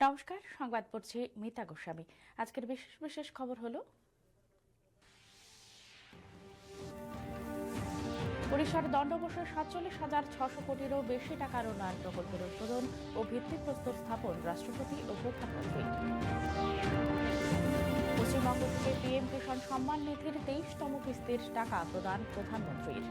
নমস্কার, সংবাদ পড়ছি মিতা গোস্বামী। আজকের বিশেষ বিশেষ খবর হলো ওড়িশার দণ্ডবসে 47,600 কোটিরও বেশি টাকার উন্নয়ন প্রকল্পের উদ্বোধন ও ভিত্তিপ্রস্তর স্থাপন রাষ্ট্রপতি ও প্রধানমন্ত্রী। পশ্চিমবঙ্গ থেকে পিএম কিষাণ সম্মান নিধির 23তম কিস্তির টাকা প্রদান প্রধানমন্ত্রীর।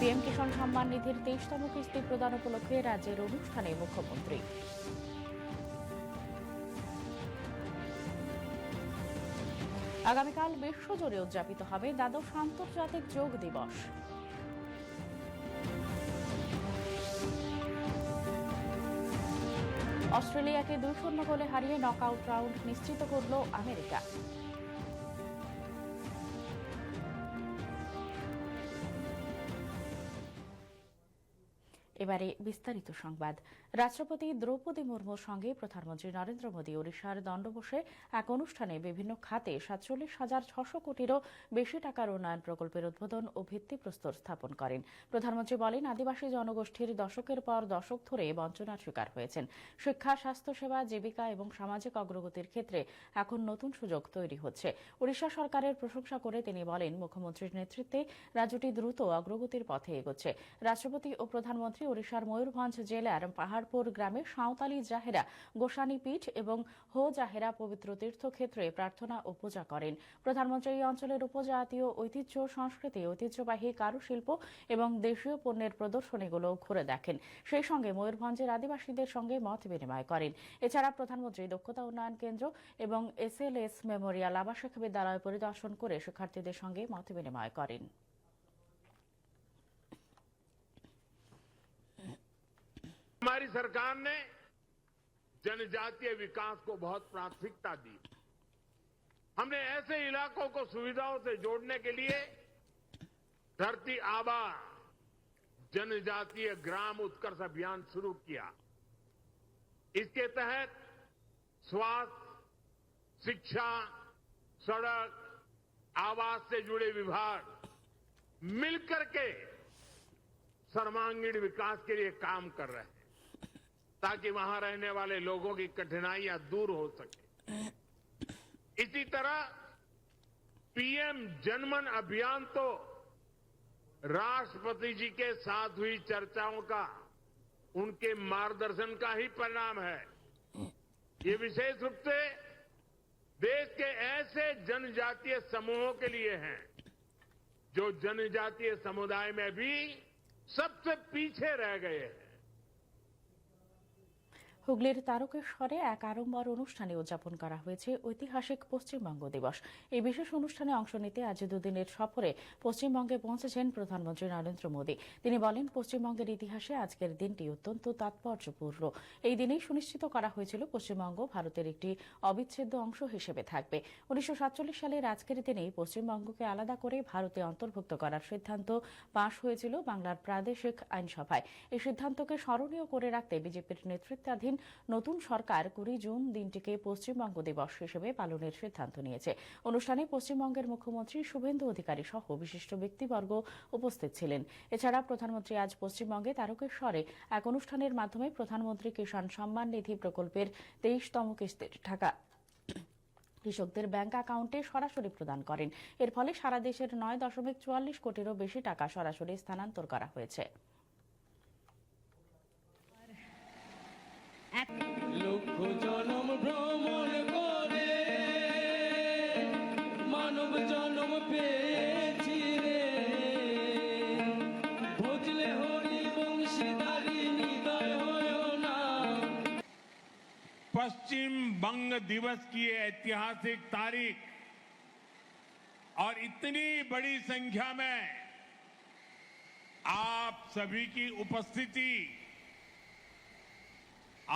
পিএম কিষাণ সম্মান নিধির 23তম কিস্তি প্রদান উপলক্ষে রাজ্যের অনুষ্ঠানে মুখ্যমন্ত্রী। আগামীকাল বিশ্বজুড়ে উদযাপিত হবে দ্বাদশ আন্তর্জাতিক যোগ দিবস। অস্ট্রেলিয়াকে 2-0 গোলে হারিয়ে নকআউট রাউন্ড নিশ্চিত করল আমেরিকা। এবারে বিস্তারিত সংবাদ। রাষ্ট্রপতি দ্রৌপদী মুর্মুর সঙ্গে প্রধানমন্ত্রী নরেন্দ্র মোদী ওড়িশার দণ্ডবসে এক অনুষ্ঠানে বিভিন্ন খাতে 47,600 কোটিরও বেশি টাকার উন্নয়ন প্রকল্পের উদ্বোধন ও ভিত্তিপ্রস্তর স্থাপন করেন। প্রধানমন্ত্রী বলেন, আদিবাসী জনগোষ্ঠীর দশকের পর দশক ধরে বঞ্চনার শিকার হয়েছেন। শিক্ষা, স্বাস্থ্যসেবা, জীবিকা এবং সামাজিক অগ্রগতির ক্ষেত্রে এখন নতুন সুযোগ তৈরি হচ্ছে। ওড়িশা সরকারের প্রশংসা করে তিনি বলেন, মুখ্যমন্ত্রীর নেতৃত্বে রাজ্যটি দ্রুত অগ্রগতির পথে এগোচ্ছে। রাষ্ট্রপতি ও প্রধানমন্ত্রী ওড়িশার ময়ূরভঞ্জ জেলার পাহাড়পুর গ্রামে সাঁওতালি জাহেরা, গোসানী পীঠ এবং হো জাহেরা পবিত্র তীর্থক্ষেত্রে প্রার্থনা ও পূজা করেন। প্রধানমন্ত্রী এই অঞ্চলের উপজাতীয় ঐতিহ্য, সংস্কৃতি, ঐতিহ্যবাহী কারুশিল্প এবং দেশীয় পণ্যের প্রদর্শনীগুলো ঘুরে দেখেন। সেই সঙ্গে ময়ূরভঞ্জের আদিবাসীদের সঙ্গে মত বিনিময় করেন। এছাড়া প্রধানমন্ত্রী দক্ষতা উন্নয়ন কেন্দ্র এবং SLS মেমোরিয়াল আবাসিক বিদ্যালয় পরিদর্শন করে শিক্ষার্থীদের সঙ্গে মত বিনিময় করেন। हमारी सरकार ने जनजातीय विकास को बहुत प्राथमिकता दी। हमने ऐसे इलाकों को सुविधाओं से जोड़ने के लिए धरती आबा जनजातीय ग्राम उत्कर्ष अभियान शुरू किया। इसके तहत स्वास्थ्य, शिक्षा, सड़क, आवास से जुड़े विभाग मिलकर के सर्वांगीण विकास के लिए काम कर रहे हैं ताकि वहां रहने वाले लोगों की कठिनाइयां दूर हो सके। इसी तरह पीएम जनमन अभियान तो राष्ट्रपति जी के साथ हुई चर्चाओं का, उनके मार्गदर्शन का ही परिणाम है। ये विशेष रूप से देश के ऐसे जनजातीय समूहों के लिए है जो जनजातीय समुदाय में भी सबसे पीछे रह गए हैं। হুগলির তারকেশ্বরে এক আড়ম্বর অনুষ্ঠানে উদযাপন করা হয়েছে ঐতিহাসিক পশ্চিমবঙ্গ দিবস। এই বিশেষ অনুষ্ঠানে অংশ নিতে আজ দুদিনের সফরে পশ্চিমবঙ্গে পৌঁছেছেন প্রধানমন্ত্রী নরেন্দ্র মোদী। তিনি বলেন, পশ্চিমবঙ্গের ইতিহাসে আজকের দিনটি অত্যন্ত তাৎপর্যপূর্ণ। এই দিনেই সুনিশ্চিত করা হয়েছিল পশ্চিমবঙ্গ ভারতের একটি অবিচ্ছেদ্য অংশ হিসেবে থাকবে। 1947 সালের আজকের দিনেই পশ্চিমবঙ্গকে আলাদা করে ভারতে অন্তর্ভুক্ত করার সিদ্ধান্ত পাশ হয়েছিল বাংলার প্রাদেশিক আইনসভায়। এই সিদ্ধান্তকে স্মরণীয় করে রাখতে বিজেপির নেতৃত্বাধীন নতুন সরকার 20 জুন দিনটিকে পশ্চিমবঙ্গ দিবস হিসেবে পালনের সিদ্ধান্ত নিয়েছে। অনুষ্ঠানে পশ্চিমবঙ্গের মুখ্যমন্ত্রী শুভেন্দু অধিকারী সহ বিশিষ্ট ব্যক্তিবর্গ উপস্থিত ছিলেন। এছাড়া প্রধানমন্ত্রী আজ পশ্চিমবঙ্গে তারকেশ্বরে এক অনুষ্ঠানের মাধ্যমে প্রধানমন্ত্রী কিষাণ সম্মান নিধি প্রকল্পের 23তম কিস্তির টাকা কৃষকদের ব্যাংক অ্যাকাউন্টে সরাসরি প্রদান করেন। এর ফলে সারা দেশের 9.44 কোটিরও বেশি টাকা সরাসরি স্থানান্তর করা হয়েছে। লক্ষ জনম ভ্রমণ করে মানব জনম পেয়েছি রে, ভজলে হরি বংশীধারী হৃদয় হয় না। पश्चिम बंग दिवस की ऐतिहासिक तारीख और इतनी बड़ी संख्या में आप सभी की उपस्थिति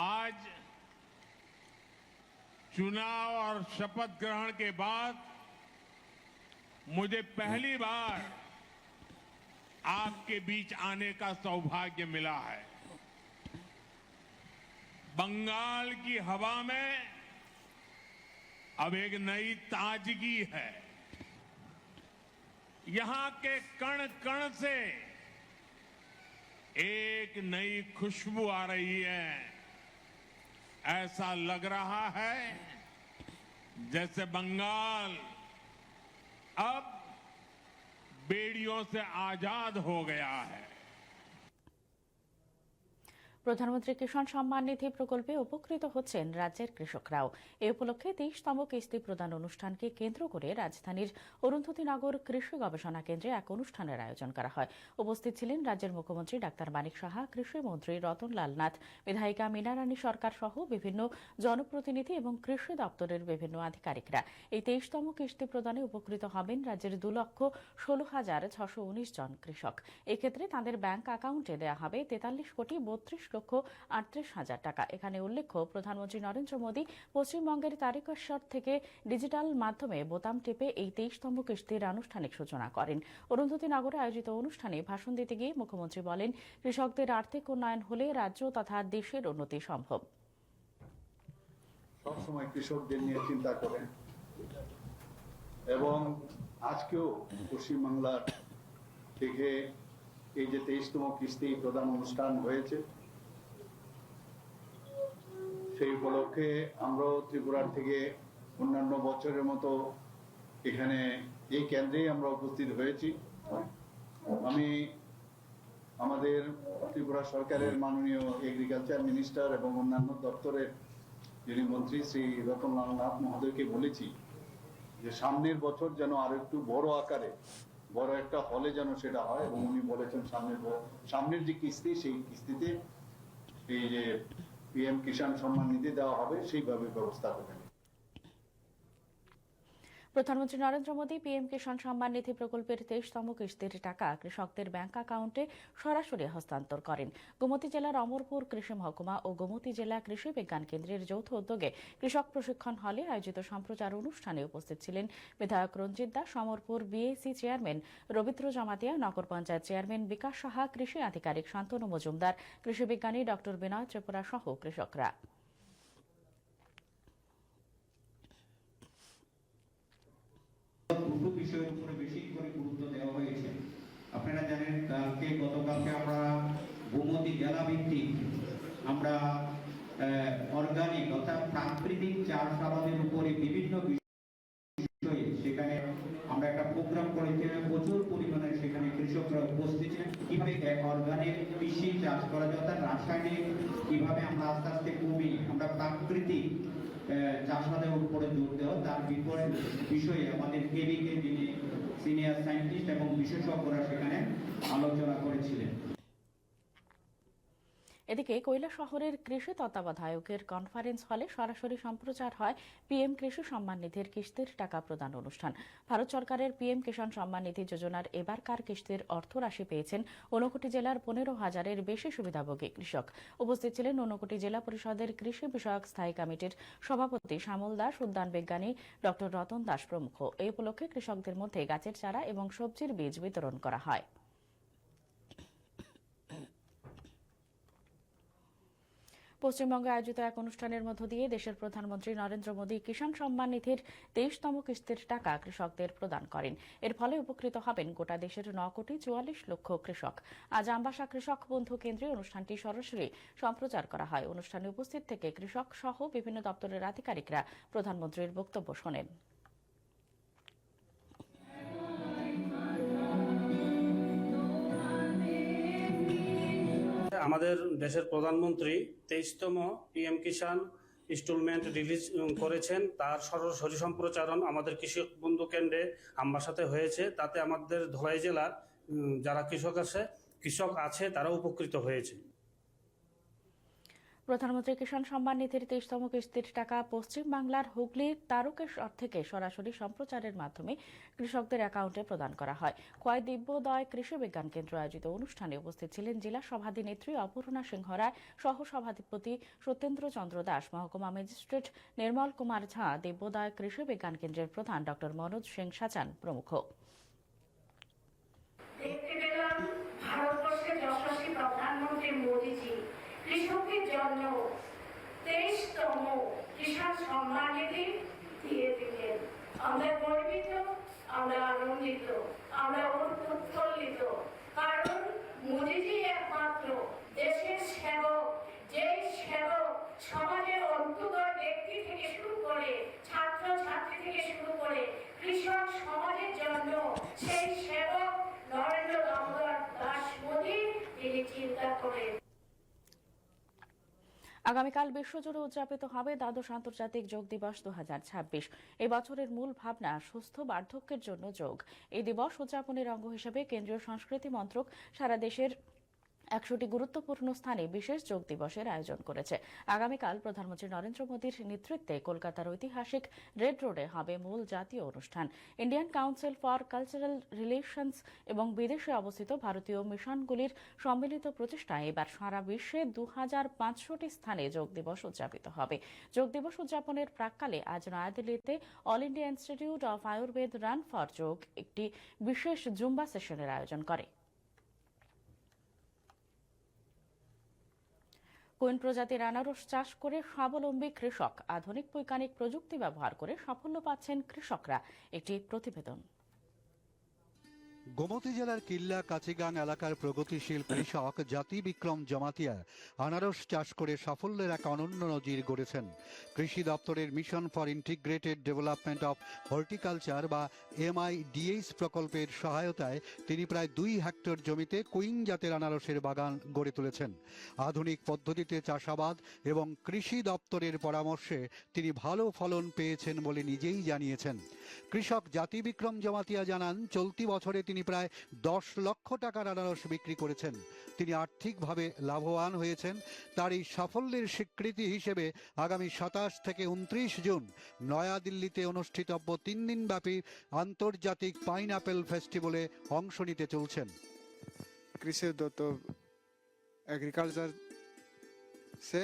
आज चुनाव और शपथ ग्रहण के बाद मुझे पहली बार आपके बीच आने का सौभाग्य मिला है। बंगाल की हवा में अब एक नई ताजगी है। यहां के कण कण से एक नई खुशबू आ रही है। ऐसा लग रहा है जैसे बंगाल अब बेड़ियों से आजाद हो गया है। প্রধানমন্ত্রী কিষাণ সম্মান নিধি প্রকল্পে উপকৃত হচ্ছেন রাজ্যের কৃষকরাও। এ উপলক্ষে 23তম কিস্তি প্রদান অনুষ্ঠানকে কেন্দ্র করে রাজধানীর অরুন্ধতী নগর কৃষি গবেষণা কেন্দ্রে এক অনুষ্ঠানের আয়োজন করা হয়। উপস্থিত ছিলেন রাজ্যের মুখ্যমন্ত্রী ডাক্তার মানিক সাহা, কৃষিমন্ত্রী রতনলাল নাথ, বিধায়িকা মীনা রানী সরকার সহ বিভিন্ন জনপ্রতিনিধি এবং কৃষি দপ্তরের বিভিন্ন আধিকারিকরা। এই 23তম কিস্তি প্রদানে উপকৃত হবেন রাজ্যের 2,16,619 জন কৃষক। এক্ষেত্রে তাঁদের ব্যাংক অ্যাকাউন্টে দেওয়া হবে 43,32,38,000 টাকা। এখানে উল্লেখ্য, প্রধানমন্ত্রী নরেন্দ্র মোদী পশ্চিমবঙ্গের তারকেশ্বর থেকে ডিজিটাল মাধ্যমে বোতাম টিপে এই 23তম কিস্তির আনুষ্ঠানিক সূচনা করেন। অরুন্ধতী নগরে আয়োজিত অনুষ্ঠানে ভাষণ দিতে গিয়ে মুখ্যমন্ত্রী বলেন, কৃষকদের আর্থিক উন্নয়ন হলে রাজ্য তথা দেশের উন্নতি সম্ভব। সবসময় কৃষকদের নিয়ে চিন্তা করেন এবং আজকেও পশ্চিমবাংলার থেকে এই যে 23তম কিস্তি প্রদান অনুষ্ঠান হয়েছে, সেই উপলক্ষে আমরাও ত্রিপুরার থেকে অন্যান্য বছরের মতো এখানে এই কেন্দ্রেই আমরা উপস্থিত হয়েছি। আমি আমাদের ত্রিপুরা সরকারের মাননীয় এগ্রিকালচার মিনিস্টার এবং অন্যান্য দপ্তরের যিনি মন্ত্রী শ্রী রতনলাল নাথ মহোদয়কে বলেছি যে সামনের বছর যেন আরো একটু বড় আকারে বড় একটা হলে যেন সেটা হয়, এবং উনি বলেছেন সামনের যে কিস্তি, সেই কিস্তিতে এই যে পিএম কিষাণ সম্মান নিধি দেওয়া হবে সেইভাবে ব্যবস্থা করবেন। প্রধানমন্ত্রী নরেন্দ্র মোদী পিএম কিষাণ সম্মান নিধি প্রকল্পের 23তম কিস্তির টাকা কৃষকদের ব্যাংক অ্যাকাউন্টে সরাসরি হস্তান্তর করেন। গোমতী জেলার অমরপুর কৃষি মহকুমা ও গোমতী জেলা কৃষি বিজ্ঞান কেন্দ্রের যৌথ উদ্যোগে কৃষক প্রশিক্ষণ হলে আয়োজিত সম্প্রচার অনুষ্ঠানে উপস্থিত ছিলেন বিধায়ক রঞ্জিত দাস, অমরপুর বিএসি চেয়ারম্যান রবীন্দ্র জমাতিয়া, নগর পঞ্চায়েত চেয়ারম্যান বিকাশ সাহা, কৃষি আধিকারিক শান্তনু মজুমদার, কৃষি বিজ্ঞানী ডক্টর বিনয় ত্রিপুরা সহ কৃষকরা। দুটো বিষয়ের উপরে বেশি করে গুরুত্ব দেওয়া হয়েছে। আপনারা জানেন, গতকালকে আমরা গোমতী জেলা ভিত্তিক আমরা অর্গানিক অর্থাৎ প্রাকৃতিক চাষাবাদের উপরে বিভিন্ন বিষয়ে সেখানে আমরা একটা প্রোগ্রাম করেছিলাম। প্রচুর পরিমাণে সেখানে কৃষকরা উপস্থিত ছিলেন। কিভাবে অর্গানিক কৃষি চাষ করা যায়, অর্থাৎ রাসায়নিক কিভাবে আমরা আস্তে আস্তে কমিয়ে আমরা প্রাকৃতিক চাষাবাদের উপরে জোর দেওয়া, তার বিষয়ে আমাদের কেবিকে যিনি সিনিয়র সায়েন্টিস্ট এবং বিশেষজ্ঞরা সেখানে আলোচনা করেছিলেন। এদিকে কৈলাসহরের কৃষি তত্ত্বাবধায়কের কনফারেন্স হলে সরাসরি সম্প্রচার হয় পিএম কৃষি সম্মান নিধির কিস্তির টাকা প্রদান অনুষ্ঠান। ভারত সরকারের পিএম কিষাণ সম্মান নিধি যোজনার এবারকার কিস্তির অর্থরাশি পেয়েছেন 59 জেলার 15,000-এর বেশি সুবিধাভোগী কৃষক। উপস্থিত ছিলেন 59 জেলা পরিষদের কৃষি বিষয়ক স্থায়ী কমিটির সভাপতি শ্যামল দাস, উদ্যান বিজ্ঞানী ডক্টর রতন দাস প্রমুখ। এই উপলক্ষে কৃষকদের মধ্যে গাছের চারা এবং সবজির বীজ বিতরণ করা হয়। পশ্চিমবঙ্গে আয়োজিত এক অনুষ্ঠানের মধ্য দিয়ে দেশের প্রধানমন্ত্রী নরেন্দ্র মোদী কিষাণ সম্মান নিধির 23তম কিস্তির টাকা কৃষকদের প্রদান করেন। এর ফলে উপকৃত হবেন গোটা দেশের 9,44,00,000 কৃষক। আজ আমবাসা কৃষক বন্ধু কেন্দ্রে অনুষ্ঠানটি সরাসরি সম্প্রচার করা হয়। অনুষ্ঠানে উপস্থিত থেকে কৃষক সহ বিভিন্ন দপ্তরের আধিকারিকরা প্রধানমন্ত্রীর বক্তব্য শোনেন। আমাদের দেশের প্রধানমন্ত্রী 23তম পিএম কিষাণ ইনস্টলমেন্ট রিলিজ করেছেন, তার সরাসরি সম্প্রচারণ আমাদের কৃষক বন্ধু কেন্দ্রে আমবাসাতে হয়েছে। তাতে আমাদের ধলাই জেলার যারা কৃষক আছে তারা উপকৃত হয়েছে। প্রধানমন্ত্রী কিষাণ সম্মান নিধির 23তম কিস্তির টাকা পশ্চিমবাংলার হুগলির তারকেশ্বর থেকে সরাসরি সম্প্রচারের মাধ্যমে কৃষকদের অ্যাকাউন্টে প্রদান করা হয়। খোয়াই দিব্যোদয় কৃষি বিজ্ঞান কেন্দ্র আয়োজিত অনুষ্ঠানে উপস্থিত ছিলেন জেলা সভাধিনেত্রী অপূর্ণা সিংহ রায়, সহ সভাধিপতি সত্যেন্দ্র চন্দ্র দাস, মহকুমা ম্যাজিস্ট্রেট নির্মল কুমার ঝা, দিব্যোদয় কৃষি বিজ্ঞান কেন্দ্রের প্রধান ডক্টর মনোজ সিং সাচান প্রমুখ। ভারতবর্ষের যশস্বী প্রধানমন্ত্রী মোদীজি কৃষকের জন্য 23তম কিষাণ সম্মান নিধি দিয়ে দিলেন। আমরা গর্বিত, আমরা আনন্দিত, আমরা উৎফুল্লিত, কারণ মোদীজি একমাত্র আগামীকাল বিশ্বজুড়ে উদযাপিত হবে দ্বাদশ আন্তর্জাতিক যোগ দিবস 2026। এই বছরের মূল ভাবনা সুস্থ বার্ধক্যের জন্য যোগ। এই দিবস উদযাপনের অঙ্গ হিসেবে কেন্দ্রীয় সংস্কৃতি মন্ত্রক সারা দেশের 100টি গুরুত্বপূর্ণ স্থানে বিশেষ যোগ দিবসের আয়োজন করেছে। আগামীকাল প্রধানমন্ত্রী নরেন্দ্র মোদীর নেতৃত্বে কলকাতার ঐতিহাসিক রেড রোডে হবে মূল জাতীয় অনুষ্ঠান। Indian council for cultural relations এবং বিদেশে অবস্থিত ভারতীয় মিশনগুলির সম্মিলিত প্রচেষ্টায় এবার সারা বিশ্বে 2500টি স্থানে যোগ দিবস উদযাপিত হবে। যোগ দিবস উদযাপনের প্রাক্কালে আজ নয়াদিল্লিতে all India institute of Ayurveda run for যোগ একটি বিশেষ জুম্বা সেশনের আয়োজন করে। কুইন প্রজাতির আনারস চাষ করে স্বাবলম্বী কৃষক। আধুনিক বৈজ্ঞানিক প্রযুক্তি ব্যবহার করে সাফল্য পাচ্ছেন কৃষকরা। একটি প্রতিবেদন। গোমতী জেলার কিল্লা কাচিগাং এলাকার প্রগতিশীল কৃষক জাতি বিক্রম জমাতিয়া আনারস চাষ করে সাফল্যের এক অনন্য নজির গড়েছেন। কৃষি দপ্তরের mission for integrated development of horticulture বা MIDH প্রকল্পের সহায়তায় তিনি প্রায় 2 হেক্টর জমিতে কুইন জাতের আনারসের বাগান গড়ে তুলেছেন। আধুনিক পদ্ধতিতে চাষাবাদ এবং কৃষি দপ্তরের পরামর্শে তিনি ভালো ফলন পেয়েছেন বলে নিজেই জানিয়েছেন। কৃষক জাতি বিক্রম জমাতিয়া জানান, চলতি বছরে তিনি প্রায় 10 লক্ষ টাকার আনারস বিক্রি করেছেন। তিনি আর্থিকভাবে লাভবান হয়েছেন। তার এই সাফল্যের স্বীকৃতি হিসেবে আগামী 27 থেকে 29 জুন নয়াদিল্লিতে অনুষ্ঠিতব্য 3 দিনব্যাপী আন্তর্জাতিক পাইনঅ্যাপেল ফেস্টিভ্যালে অংশ নিতে চলছেন। कृषि दत्त एग्रीकल्चर से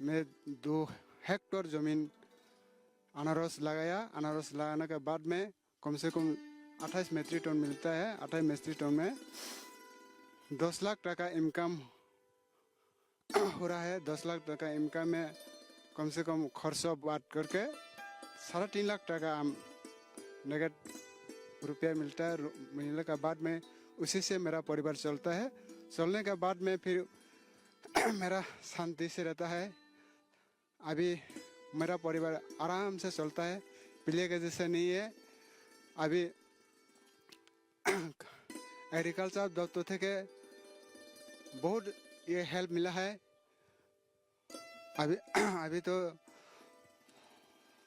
मैं 2 हेक्टर जमीन अनारस लगाया। अनारस लगाने के बाद में कम से कम 28 मेट्रिक टन मिलता है। 28 मेट्रिक टन में 10 लाख टका इनकम हो रहा है। 10 लाख टका इनकम में कम से कम खर्च बात करके 3.5 लाख टका नगद रुपया मिलता है। मिलने के बाद में उसी से मेरा परिवार चलता है। चलने के बाद में फिर मेरा शांति से रहता है। अभी मेरा परिवार आराम से चलता है, पहले के जैसे नहीं है। अभी एग्रीकल्चर दफ्तर থেকে बहुत ये हेल्प मिला है। अभी तो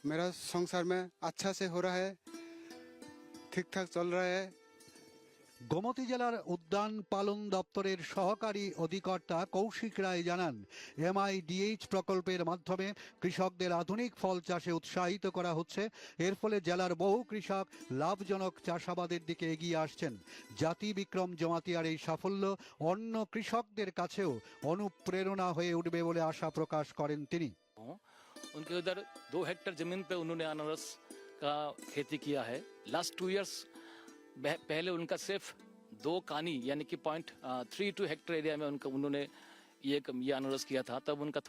मेरा संसार में अच्छा से हो रहा है, ठीक ठाक चल रहा है। গোমতী জেলার উদ্যান পালন দপ্তরের সহকারী অধিকর্তা কৌশিক রায় জানান, MIDH প্রকল্পের মাধ্যমে কৃষকদের আধুনিক ফল চাষে উৎসাহিত করা হচ্ছে। এর ফলে জেলার বহু কৃষক লাভজনক চাষাবাদের দিকে এগিয়ে আসছেন। জাতি বিক্রম জমাতিয়ার এই সাফল্য অন্য কৃষকদের কাছেও অনুপ্রেরণা হয়ে উঠবে বলে আশা প্রকাশ করেন তিনি। उनके उधर 2 हेक्टेयर जमीन पे उन्होंने अनारस का खेती किया है। लास्ट 2 इयर्स पहले उनका सिर्फ 2 कानी यानी कि 0.32 हेक्टेयर एरिया में उन्होंने ये अनारस किया था। तब उनका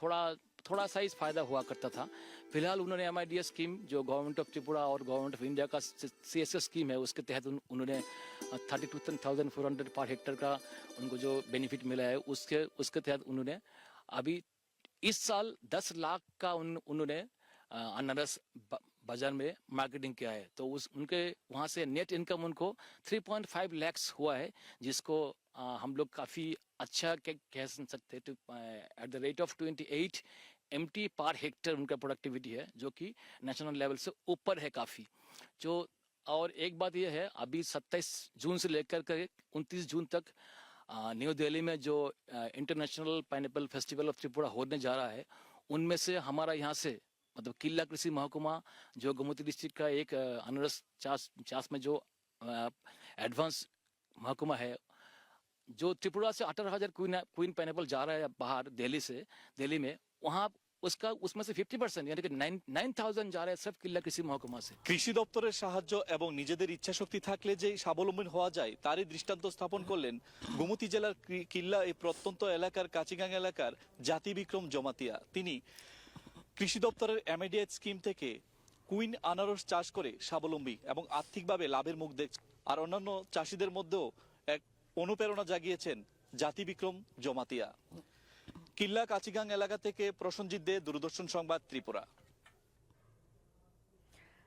थोड़ा सा ही फायदा हुआ करता था। फिलहाल उन्होंने MIDH स्कीम जो गवर्नमेंट ऑफ त्रिपुरा और गवर्नमेंट ऑफ इंडिया का CSS स्कीम है उसके तहत उन्होंने 32,400 पर हेक्टेयर का उनको जो बेनिफिट मिला है उसके तहत उन्होंने अभी इस साल 10 लाख का उन्होंने अनारस बाजार में मार्केटिंग किया है। तो उनके वहाँ से नेट इनकम उनको 3.5 लाख हुआ है, जिसको हम लोग काफ़ी अच्छा कह सकते हैं। At the rate of 28 MT per hectare उनका प्रोडक्टिविटी है, जो कि नेशनल लेवल से ऊपर है काफ़ी। जो और एक बात यह है, अभी 27 जून से लेकर के 29 जून तक न्यू दिल्ली में जो international pineapple festival of Tripura होने जा रहा है, उनमें से हमारा यहाँ से मतलब किला कृषि महकुमा जो गोमती डिस्ट्रिक्ट का एक अनारस चास में जो एडवांस महकुमा है, जो त्रिपुरा से 18,000 क्वीन पाइनएप्पल जा रहा है बाहर दिल्ली में, वहाँ उसमें से 50% यानी कि 9,000 जा रहे हैं सिर्फ किला कृषि महकुमा से। কৃষি দপ্তরের সাহায্য এবং নিজেদের ইচ্ছাশক্তি থাকলে যে স্বাবলম্বী হওয়া যায় তারই দৃষ্টান্ত স্থাপন করলেন গোমতী জেলার কিল্লা এই প্রত্যন্ত এলাকার কাচিগাং এলাকার জাতি বিক্রম জমাতিয়া। তিনি কৃষি দপ্তরের MIDH স্কিম থেকে কুইন আনারস চাষ করে স্বাবলম্বী এবং আর্থিকভাবে লাভের মুখ দেখছেন। আর অন্যান্য চাষিদের মধ্যেও এক অনুপ্রেরণা জাগিয়েছেন জাতি বিক্রম জমাতিয়া। কিল্লা কাচিগাং এলাকা থেকে প্রসঞ্জিৎ দে, দূরদর্শন সংবাদ, ত্রিপুরা।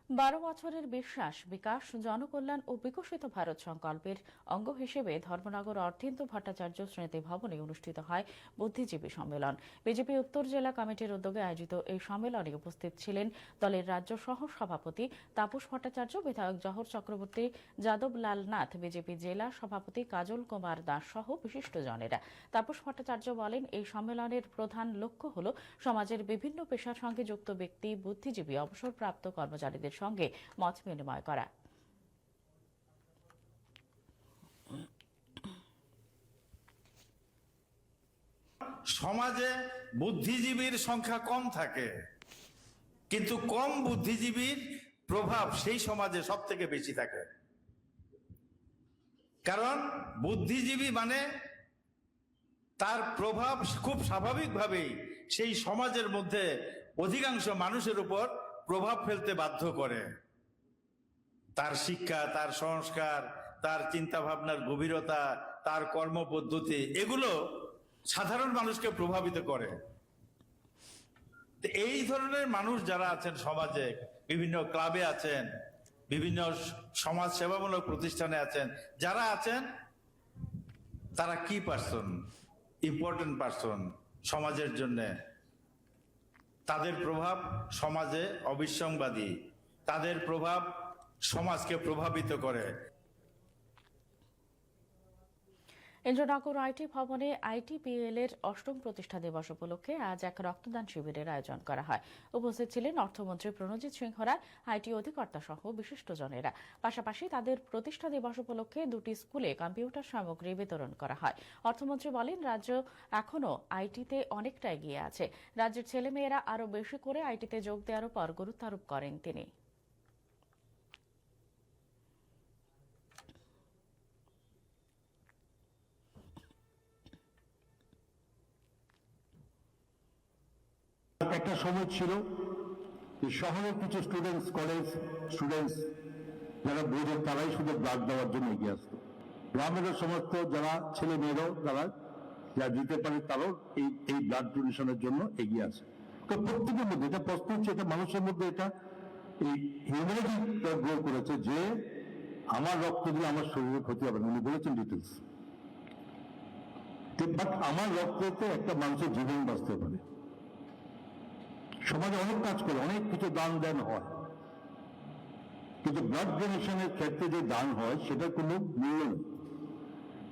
12 বছরের বিশ্বাস, বিকাশ, জনকল্যাণ ও বিকশিত ভারত সংকল্পের অঙ্গ হিসেবে ধর্মনগর অর্থেন্দু ভট্টাচার্য স্মৃতি ভবনে অনুষ্ঠিত হয় বুদ্ধিজীবী সম্মেলন। বিজেপি উত্তর জেলা কমিটির উদ্যোগে আয়োজিত এই সম্মেলনে উপস্থিত ছিলেন দলের রাজ্য সহ সভাপতি তাপস ভট্টাচার্য, বিধায়ক জহর চক্রবর্তী, যাদব লাল নাথ, বিজেপি জেলা সভাপতি কাজল কুমার দাস সহ বিশিষ্টজনেরা। তাপস ভট্টাচার্য বলেন, এই সম্মেলনের প্রধান লক্ষ্য হল সমাজের বিভিন্ন পেশার সঙ্গে যুক্ত ব্যক্তি, বুদ্ধিজীবী, অবসরপ্রাপ্ত কর্মচারীদের সঙ্গে মত বিনিময় করা। সমাজে বুদ্ধিজীবীর সংখ্যা কম থাকে, কিন্তু কম বুদ্ধিজীবীর প্রভাব সেই সমাজে সব থেকে বেশি থাকে। কারণ বুদ্ধিজীবী মানে তার প্রভাব খুব স্বাভাবিকভাবেই সেই সমাজের মধ্যে অধিকাংশ মানুষের উপর প্রভাব ফেলতে বাধ্য করে। তার শিক্ষা, তার সংস্কার, তার চিন্তা ভাবনার গভীরতা, তার কর্মপদ্ধতি, এগুলো সাধারণ মানুষকে প্রভাবিত করে। এই ধরনের মানুষ যারা আছেন সমাজে, বিভিন্ন ক্লাবে আছেন, বিভিন্ন সমাজ সেবামূলক প্রতিষ্ঠানে আছেন, যারা আছেন তারা কি পার্সন, ইম্পর্টেন্ট পার্সন সমাজের জন্য। তাদের প্রভাব সমাজে অবিসংবাদী, তাদের প্রভাব সমাজকে প্রভাবিত করে। ইন্দ্রনগর আইটি ভবনে আইটিপিএল এর ৮ম প্রতিষ্ঠা দিবস উপলক্ষে আজ এক রক্তদান শিবিরের আয়োজন করা হয়। উপস্থিত ছিলেন অর্থমন্ত্রী প্রণজিৎ সিংহ রায়, আইটি অধিকর্তা সহ বিশিষ্টজনেরা। পাশাপাশি তাদের প্রতিষ্ঠা দিবস উপলক্ষে 2টি স্কুলে কম্পিউটার সামগ্রী বিতরণ করা হয়। অর্থমন্ত্রী বলেন, রাজ্য এখনও আইটিতে অনেকটা এগিয়ে আছে। রাজ্যের ছেলেমেয়েরা আরও বেশি করে আইটিতে যোগ দেওয়ার উপর গুরুত্ব আরোপ করেন তিনি। একটা সময় ছিল যে শহরের কিছু কলেজ স্টুডেন্টস যারা বোঝেন তারাই শুধু ব্লাড দেওয়ার জন্য এগিয়ে আসতো। গ্রামের সমস্ত যারা ছেলে মেয়েরাও যা দিতে পারে তারাও এই ব্লাড ডোনেশনের জন্য এগিয়ে আসে। তো প্রত্যেকের মধ্যে এটা প্রশ্ন হচ্ছে, এটা মানুষের মধ্যে এটা এই হিউম্যানিটি গ্রো করেছে যে আমার রক্ত দিয়ে আমার শরীরে ক্ষতি হবে না। উনি বলেছেন ডিটেলস, বাট আমার রক্ততে একটা মানুষের জীবন বাঁচতে পারে। সমাজে অনেক কাজ করে, অনেক কিছু দান দেন হয়, কিন্তু ব্লাড ডোনেশনের ক্ষেত্রে যে দান হয় সেটা কোনো মূল্য নেই,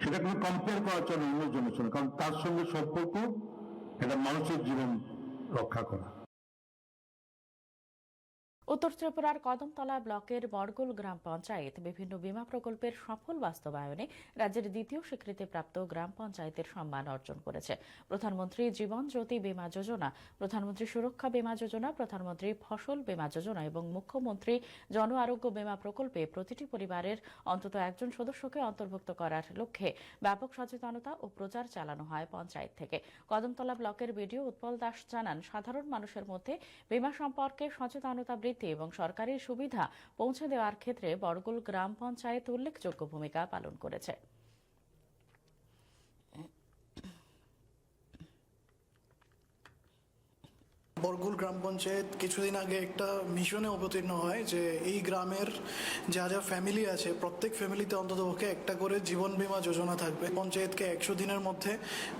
সেটা কোনো কম্পেয়ার করা চলে অন্য জনের সঙ্গে, কারণ তার সঙ্গে সম্পর্ক একটা মানুষের জীবন রক্ষা করা। উত্তর ত্রিপুরার কদমতলা ব্লকের বড়গুল গ্রাম পঞ্চায়েত বিভিন্ন বীমা প্রকল্পের সফল বাস্তবায়নে রাজ্যের 2য় স্বীকৃতিপ্রাপ্ত গ্রাম পঞ্চায়েতের সম্মান অর্জন করেছে। প্রধানমন্ত্রী জীবন জ্যোতি বীমা যোজনা, প্রধানমন্ত্রী সুরক্ষা বীমা যোজনা, প্রধানমন্ত্রী ফসল বীমা যোজনা এবং মুখ্যমন্ত্রী জন আরোগ্য বীমা প্রকল্পে প্রতিটি পরিবারের অন্তত একজন সদস্যকে অন্তর্ভুক্ত করার লক্ষ্যে ব্যাপক সচেতনতা ও প্রচার চালানো হয় পঞ্চায়েত থেকে। কদমতলা ব্লকের বিডিও উৎপল দাস জানান, সাধারণ মানুষের মধ্যে বীমা সম্পর্কে সচেতনতা এবং সরকারি সুবিধা পৌঁছে দেওয়ার ক্ষেত্রে বড়গুল গ্রাম পঞ্চায়েত উল্লেখযোগ্য ভূমিকা পালন করেছে। বড়গুল গ্রাম পঞ্চায়েত কিছুদিন আগে একটা মিশনে অবতীর্ণ হয় যে এই গ্রামের যা যা ফ্যামিলি আছে প্রত্যেক ফ্যামিলিতে অন্ততপক্ষে একটা করে জীবন বীমা যোজনা থাকবে। পঞ্চায়েতকে 100 দিনের মধ্যে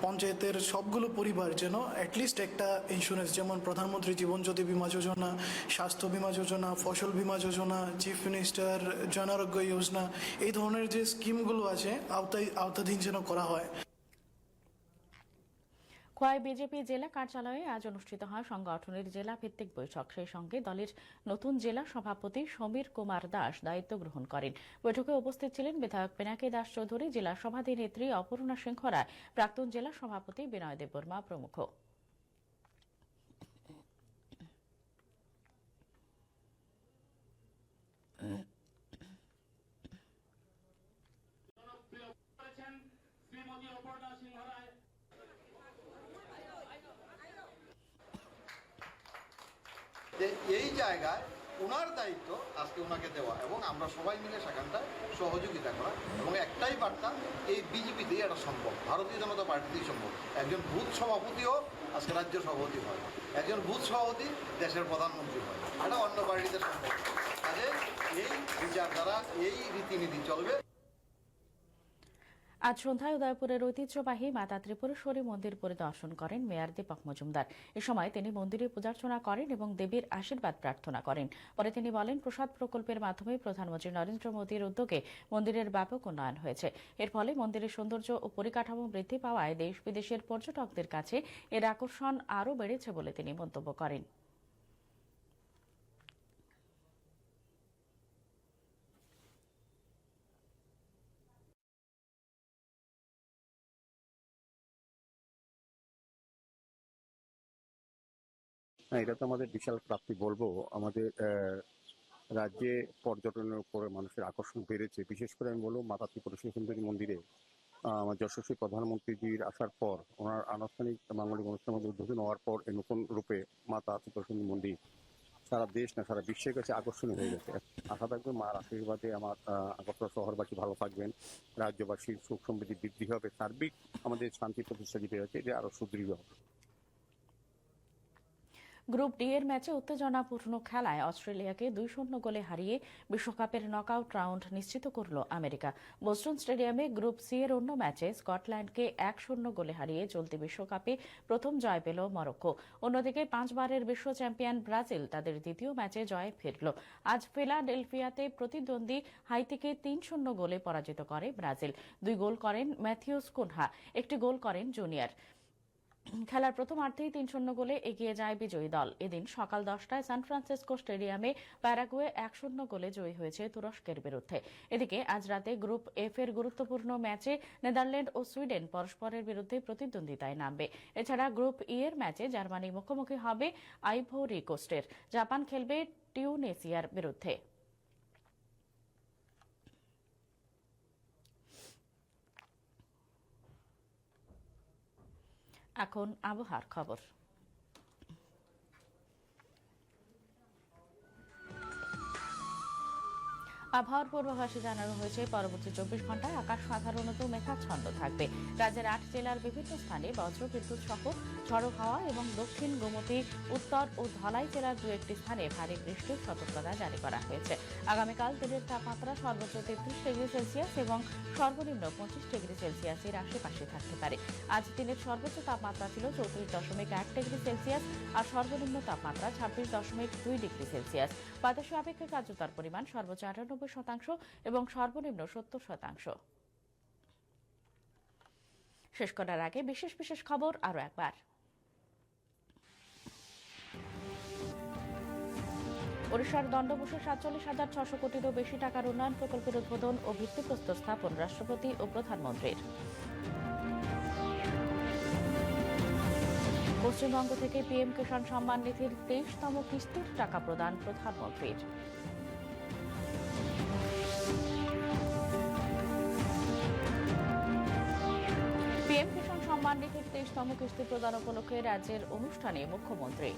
পঞ্চায়েতের সবগুলো পরিবার যেন অ্যাটলিস্ট একটা ইন্স্যুরেন্স, যেমন প্রধানমন্ত্রী জীবন জ্যোতি বীমা যোজনা, স্বাস্থ্য বীমা যোজনা, ফসল বীমা যোজনা, চিফ মিনিস্টার জন আরোগ্য যোজনা, এই ধরনের যে স্কিমগুলো আছে আওতাধীন যেন করা হয়। খোয়াই বিজেপি জেলা কার্যালয়ে আজ অনুষ্ঠিত হয় সংগঠনের জেলা ভিত্তিক বৈঠক। সেই সঙ্গে দলের নতুন জেলা সভাপতি সমীর কুমার দাস দায়িত্ব গ্রহণ করেন। বৈঠকে উপস্থিত ছিলেন বিধায়ক পিনাকি দাস চৌধুরী, জেলা সভাধিনেত্রী অপর্ণা সিংহ রায়, প্রাক্তন জেলা সভাপতি বিনয় দেববর্মা প্রমুখ। এই জায়গায় ওনার দায়িত্ব আজকে ওনাকে দেওয়া এবং আমরা সবাই মিলে সেখানটায় সহযোগিতা করা, এবং একটাই বার্তা, এই বিজেপিতেই এটা সম্ভব, ভারতীয় জনতা পার্টিতেই সম্ভব। একজন বুথ সভাপতিও আজকে রাজ্য সভাপতি হয়, একজন বুথ সভাপতি দেশের প্রধানমন্ত্রী হয়, এটা অন্য পার্টিতে সম্ভব। কাজে এই বিচারধারা, এই রীতিনীতি চলবে। আজ সন্ধ্যায় উদয়পুরের ঐতিহ্যবাহী মাতা ত্রিপুরেশ্বরী মন্দির পরিদর্শন করেন মেয়র দীপক মজুমদার। এ সময় তিনি মন্দিরে পূজার্চনা করেন এবং দেবীর আশীর্বাদ প্রার্থনা করেন। পরে তিনি বলেন, প্রসাদ প্রকল্পের মাধ্যমে প্রধানমন্ত্রী নরেন্দ্র মোদীর উদ্যোগে মন্দিরের ব্যাপক উন্নয়ন হয়েছে। এর ফলে মন্দিরের সৌন্দর্য ও পরিকাঠামো বৃদ্ধি পাওয়ায় দেশ বিদেশের পর্যটকদের কাছে এর আকর্ষণ আরও বেড়েছে বলে তিনি মন্তব্য করেন। এটা তো আমাদের বিশাল প্রাপ্তি বলবো। আমাদের রাজ্যে পর্যটনের উপরে মানুষের আকর্ষণ বেড়েছে। বিশেষ করে আমি বলবো মাতা ত্রিপুরেশ্বরী সুন্দরী মন্দিরে আমার যশস্বী প্রধানমন্ত্রীজির আসার পর, ওনার আনুষ্ঠানিক মাঙ্গলিক অনুষ্ঠানের মধ্যে উদ্বোধন হওয়ার পর এই নতুন রূপে মাতা ত্রিপুরেশ্বরী মন্দির সারা দেশ না সারা বিশ্বের কাছে আকর্ষণীয় হয়ে গেছে। আশা থাকবে মার আশীর্বাদে আমার আগরতলা শহরবাসী ভালো থাকবেন, রাজ্যবাসীর সুখ সমৃদ্ধি বৃদ্ধি হবে, সার্বিক আমাদের শান্তি প্রতিষ্ঠা যেটা হচ্ছে এটা আরো সুদৃঢ় হবে। গ্রুপ ডি এর ম্যাচে উত্তেজনাপূর্ণ খেলায় অস্ট্রেলিয়াকে 2-0 গোলে হারিয়ে বিশ্বকাপের নকআউট রাউন্ড নিশ্চিত করল আমেরিকা। বোস্টন স্টেডিয়ামে গ্রুপ সি এর অন্য ম্যাচে স্কটল্যান্ডকে 1-0 গোলে হারিয়ে চলতি বিশ্বকাপে প্রথম জয় পেল মরক্কো। অন্যদিকে 5 বারের বিশ্ব চ্যাম্পিয়ন ব্রাজিল তাদের দ্বিতীয় ম্যাচে জয়ে ফিরল। আজ ফিলাডেলফিয়াতে প্রতিদ্বন্দ্বী হাইতিকে 3-0 গোলে পরাজিত করে ব্রাজিল। 2 গোল করেন ম্যাথিউস কুনহা, 1টি গোল করেন জুনিয়র। খেলার প্রথমার্ধেই 3-0 গোলে এগিয়ে যায় বিজয়ী দল। এদিন সকাল 10টায় সান ফ্রান্সিসকো স্টেডিয়ামে প্যারাগুয়ে 1-0 গোলে জয়ী হয়েছে তুরস্কের বিরুদ্ধে। এদিকে আজ রাতে গ্রুপ এফ এর গুরুত্বপূর্ণ ম্যাচে নেদারল্যান্ড ও সুইডেন পরস্পরের বিরুদ্ধে প্রতিদ্বন্দ্বিতায় নামবে। এছাড়া গ্রুপ ই এর ম্যাচে জার্মানি মুখোমুখি হবে আইভরি কোস্টের। জাপান খেলবে টিউনিসিয়ার বিরুদ্ধে। এখন আবহাওয়ার খবর। আবহাওয়ার পূর্বাভাসে জানানো হয়েছে, পরবর্তী 24 ঘন্টায় আকাশ সাধারণত মেঘাচ্ছন্ন থাকবে। রাজ্যের 8 জেলার বিভিন্ন স্থানে বজ্রবিদ্যুৎ সহ ঝড়ো হাওয়া এবং দক্ষিণ গোমতী, উত্তর ও ধলাই জেলার 2-1টি স্থানে ভারী বৃষ্টির সতর্কতা জারি করা হয়েছে। আগামীকাল দিনের তাপমাত্রা সর্বোচ্চ 33 ডিগ্রি সেলসিয়াস এবং সর্বনিম্ন 25 ডিগ্রি সেলসিয়াসের আশেপাশে থাকতে পারে। আজ দিনের সর্বোচ্চ তাপমাত্রা ছিল 34.1 ডিগ্রি সেলসিয়াস আর সর্বনিম্ন তাপমাত্রা 26.2 ডিগ্রি সেলসিয়াস। বাতাসে আপেক্ষিক আর্দ্রতার পরিমাণ সর্বোচ্চ 98% এবং সর্বনিম্ন 70%। শেষ করার আগে বিশেষ বিশেষ খবর আরো একবার। ওড়িশার দণ্ডবুসে 47,600 কোটিরও বেশি টাকার উন্নয়ন প্রকল্পের উদ্বোধন ও ভিত্তিপ্রস্তর স্থাপন রাষ্ট্রপতি ও প্রধানমন্ত্রীর। পশ্চিমবঙ্গ থেকে পিএম কিষাণ সম্মান নিধির 23তম কিস্তির টাকা প্রদান প্রধানমন্ত্রীর। পিএম কিষাণ সম্মান নিধির 23তম কিস্তি প্রদান উপলক্ষে রাজ্যের অনুষ্ঠানে মুখ্যমন্ত্রী।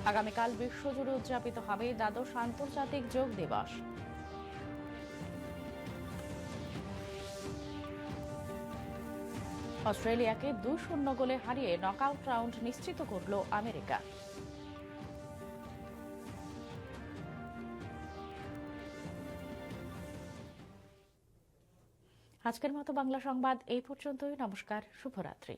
আগামীকাল বিশ্বজুড়ে উদযাপিত হবে দ্বাদশ আন্তর্জাতিক যোগ দিবস। অস্ট্রেলিয়াকে 2-0 গোলে হারিয়ে নকআউট রাউন্ড নিশ্চিত করল আমেরিকা। আজকের মতো বাংলা সংবাদ এই পর্যন্তই। নমস্কার, শুভরাত্রি।